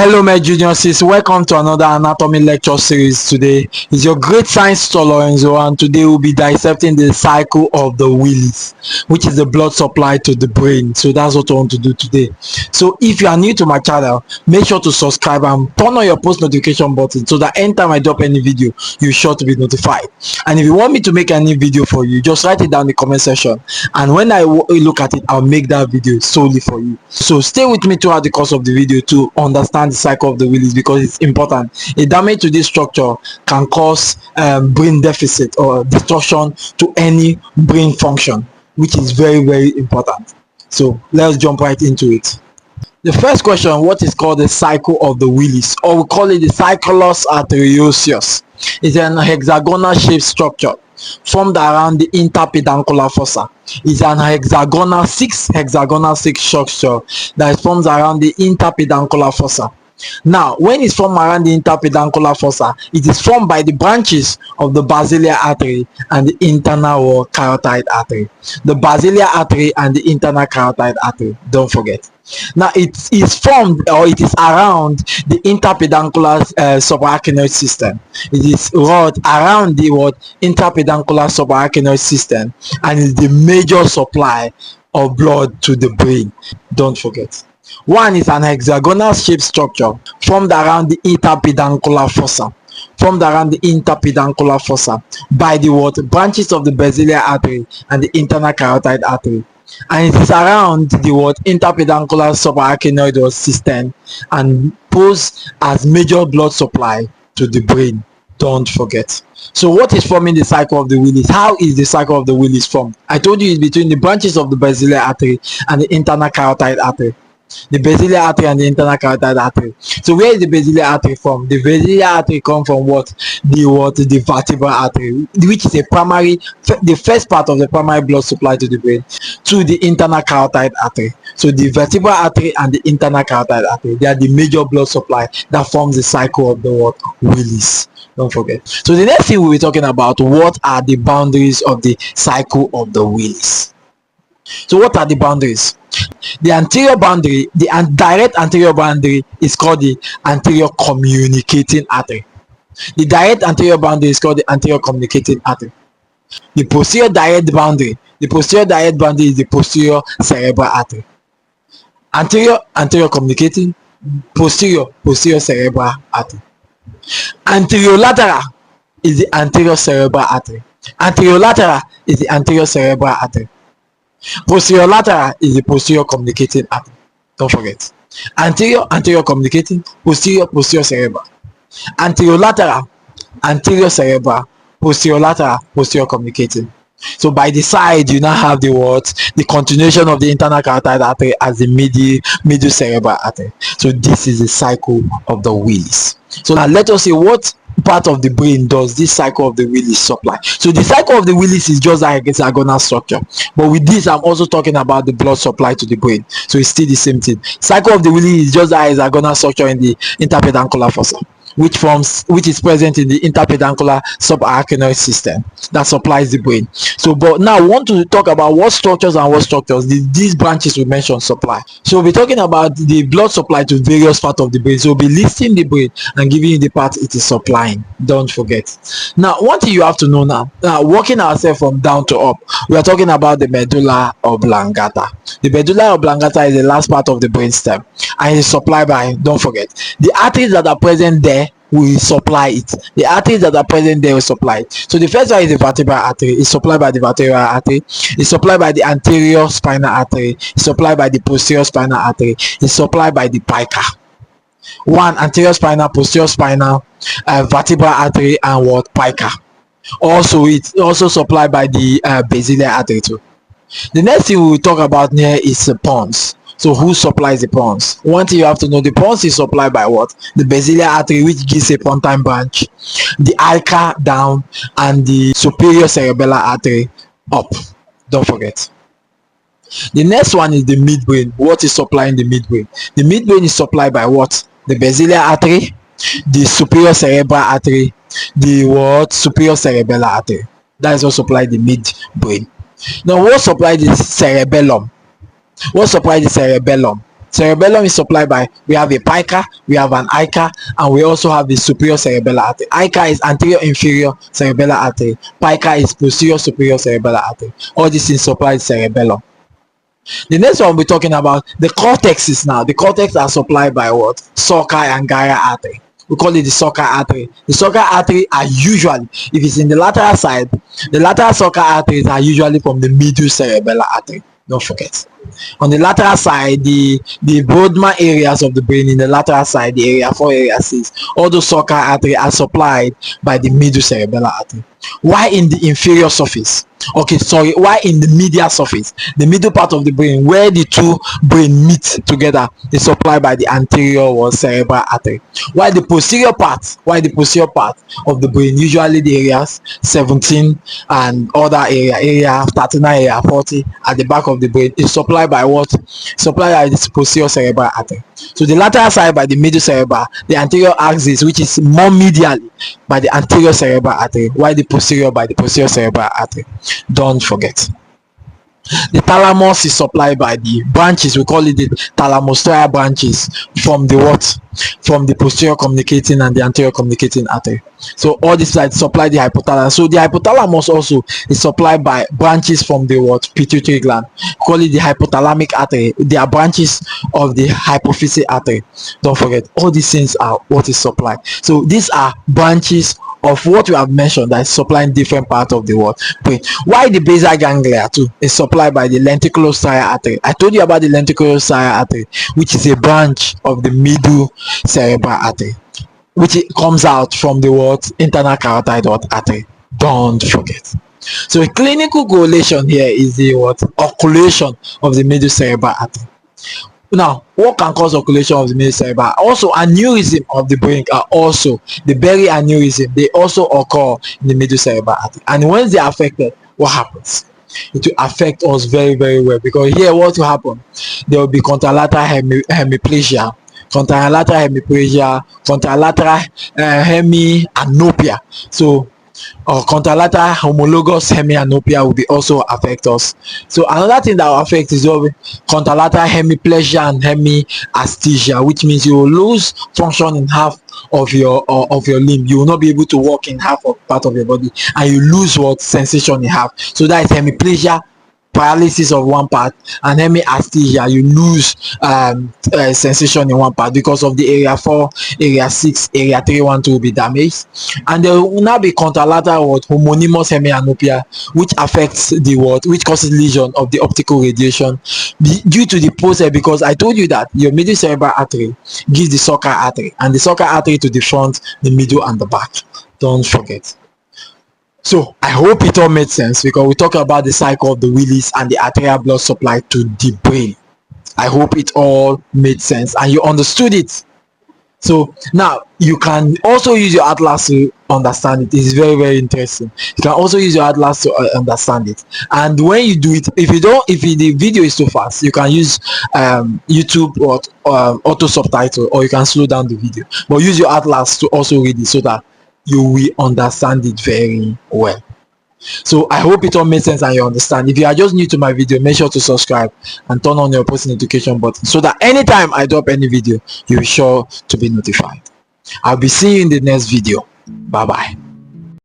Hello my juniors, welcome to another anatomy lecture series. Today is your great science Lorenzo, and today we'll be dissecting the cycle of the Willis, which is the blood supply to the brain. So that's what I want to do today. So if you are new to my channel, make sure to subscribe and turn on your post notification button so that anytime I drop any video, you're sure to be notified. And if you want me to make any video for you, just write it down in the comment section, and when I look at it, I'll make that video solely for you. So stay with me throughout the course of the video to understand the cycle of the Willis, because it's important. A damage to this structure can cause brain deficit or distortion to any brain function, which is very important. So let's jump right into it. The first question, what is called the cycle of the Willis, or we call it the cyclus arteriosus, is an hexagonal shaped structure formed around the interpeduncular fossa. It's an hexagonal six structure that is formed around the interpeduncular fossa. Now, when it's formed around the interpeduncular fossa, it is formed by the branches of the basilar artery and the internal carotid artery. The basilar artery and the internal carotid artery, don't forget. Now, it is formed, or it is around the interpeduncular subarachnoid system. It is wrought around the interpeduncular subarachnoid system, and is the major supply of blood to the brain. Don't forget. One is an hexagonal shaped structure formed around the interpeduncular fossa. Formed around the interpeduncular fossa by the branches of the basilar artery and the internal carotid artery. And it is around the interpeduncular subarachnoid system and pose as major blood supply to the brain. Don't forget. So what is forming the cycle of the Willis? How is the cycle of the Willis formed? I told you it's between the branches of the basilar artery and the internal carotid artery. The basilar artery and the internal carotid artery. So where is the basilar artery from? The basilar artery comes from the vertebral artery, which is the first part of the primary blood supply to the brain, to the internal carotid artery. So the vertebral artery and the internal carotid artery, they are the major blood supply that forms the cycle of the Willis. Don't forget. So the next thing we'll be talking about, what are the boundaries of the cycle of the Willis? So what are the boundaries? The anterior boundary, the direct anterior boundary, is called the anterior communicating artery. The direct anterior boundary is called the anterior communicating artery. The posterior direct boundary is the posterior cerebral artery. Anterior communicating, posterior cerebral artery. Anterolateral is the anterior cerebral artery. Anterolateral is the anterior cerebral artery. Posterolateral is the posterior communicating artery. Don't forget. Anterior communicating, posterior cerebral. Anterolateral, anterior cerebral, posterior communicating. So by the side, you now have the continuation of the internal carotid artery as the middle cerebral artery. So this is the cycle of the Willis. So now let us see what part of the brain does this cycle of the Willis supply. So the cycle of the Willis is just like a hexagonal structure, but with this I'm also talking about the blood supply to the brain, so it's still the same thing. Cycle of the Willis is just a hexagonal structure in the interpeduncular fossa, which is present in the interpeduncular subarachnoid system that supplies the brain. So but now I want to talk about what structures these branches we mentioned supply. So we'll be talking about the blood supply to various parts of the brain. So we'll be listing the brain and giving you the part it is supplying. Don't forget. Now one thing you have to know now, working ourselves from down to up, we are talking about the medulla oblongata. The medulla oblongata is the last part of the brain stem, and it is supplied by, don't forget, the arteries that are present there will supply it. The arteries that are present there will supply it. So the first one is the vertebral artery. It's supplied by the vertebral artery. It's supplied by the anterior spinal artery. It's supplied by the posterior spinal artery. It's supplied by the pica. One, anterior spinal, posterior spinal, vertebral artery, and pica. Also, it's also supplied by the basilar artery too. The next thing we will talk about here is the pons. So who supplies the pons? One thing you have to know, the pons is supplied by the basilar artery, which gives a pontine branch, the ulna down, and the superior cerebellar artery up. Don't forget. The next one is the midbrain. What is supplying the midbrain? The midbrain is supplied by the basilar artery, the superior cerebral artery, the superior cerebellar artery. That is what supplies the midbrain. Now what supplies the cerebellum? What supplies the cerebellum? Cerebellum is supplied by, we have a pica, we have an ica, and we also have the superior cerebellar artery. Ica is anterior inferior cerebellar artery, pica is posterior superior cerebellar artery. All these things supply the cerebellum. The next one we're talking about the cortexes now. The cortex are supplied by what? Sulci and gyra artery. We call it the sulci artery. The sulci artery are usually, if it's in the lateral side, the lateral sulci arteries are usually from the middle cerebellar artery. Don't forget. On the lateral side, the Brodmann areas of the brain in the lateral side, the area 4, area 6, all those sulci arteries are supplied by the middle cerebellar artery. Why in the inferior surface? Okay, sorry, why in the medial surface, the middle part of the brain where the two brain meet together, is supplied by the anterior or cerebral artery. Why the posterior part of the brain, usually the areas 17 and other area 39, area 40 at the back of the brain, is supplied by what? Supplied by the posterior cerebral artery. So the lateral side by the middle cerebral, the anterior axis, which is more medially, by the anterior cerebral artery, while the posterior by the posterior cerebral artery. Don't forget. The thalamus is supplied by the branches, we call it the thalamostrial branches, from the what? From the posterior communicating and the anterior communicating artery. So all these sides supply the hypothalamus. So the hypothalamus also is supplied by branches from the what? Pituitary gland. We call it the hypothalamic artery. They are branches of the hypophyseal artery. Don't forget, all these things are what is supplied. So these are branches of what we have mentioned that is supplying different parts of the brain. Why the basal ganglia too is supplied by the lenticulostrial artery. I told you about the lenticulostrial artery, which is a branch of the middle cerebral artery, which comes out from the internal carotid artery. Don't forget. So a clinical correlation here is the occlusion of the middle cerebral artery. Now, what can cause occlusion of the middle cerebral? Also, aneurysm of the brain are also the berry aneurysm. They also occur in the middle cerebral artery. And once they are affected, what happens? It will affect us very, very well, because here what will happen? There will be contralateral hemiplasia, contralateral hemianopia. So contralateral homologous hemianopia will be also affect us. So another thing that will affect is contralateral hemiplegia and hemiasthesia, which means you will lose function in half of your limb. You will not be able to walk in half of part of your body, and you lose sensation in half. So that is hemiplegia, paralysis of one part, and hemiasthesia, you lose sensation in one part because of the area 4, area 6, area 3, 1, 2 will be damaged. And there will now be contralateral homonymous hemianopia, which affects the which causes lesion of the optical radiation due to the process, because I told you that your middle cerebral artery gives the sulci artery, and the sulci artery to the front, the middle, and the back. Don't forget. So I hope it all made sense, because we talk about the cycle of the Willis and the arterial blood supply to the brain. I hope it all made sense and you understood it. So now you can also use your atlas to understand it. It's very, very interesting. You can also use your atlas to understand it. And when you do it, if the video is too fast, you can use YouTube or auto subtitle, or you can slow down the video, but use your atlas to also read it so that you will understand it very well. So I hope it all made sense and you understand. If you are just new to my video, make sure to subscribe and turn on your post notification button so that anytime I drop any video, you'll be sure to be notified. I'll be seeing you in the next video. Bye bye.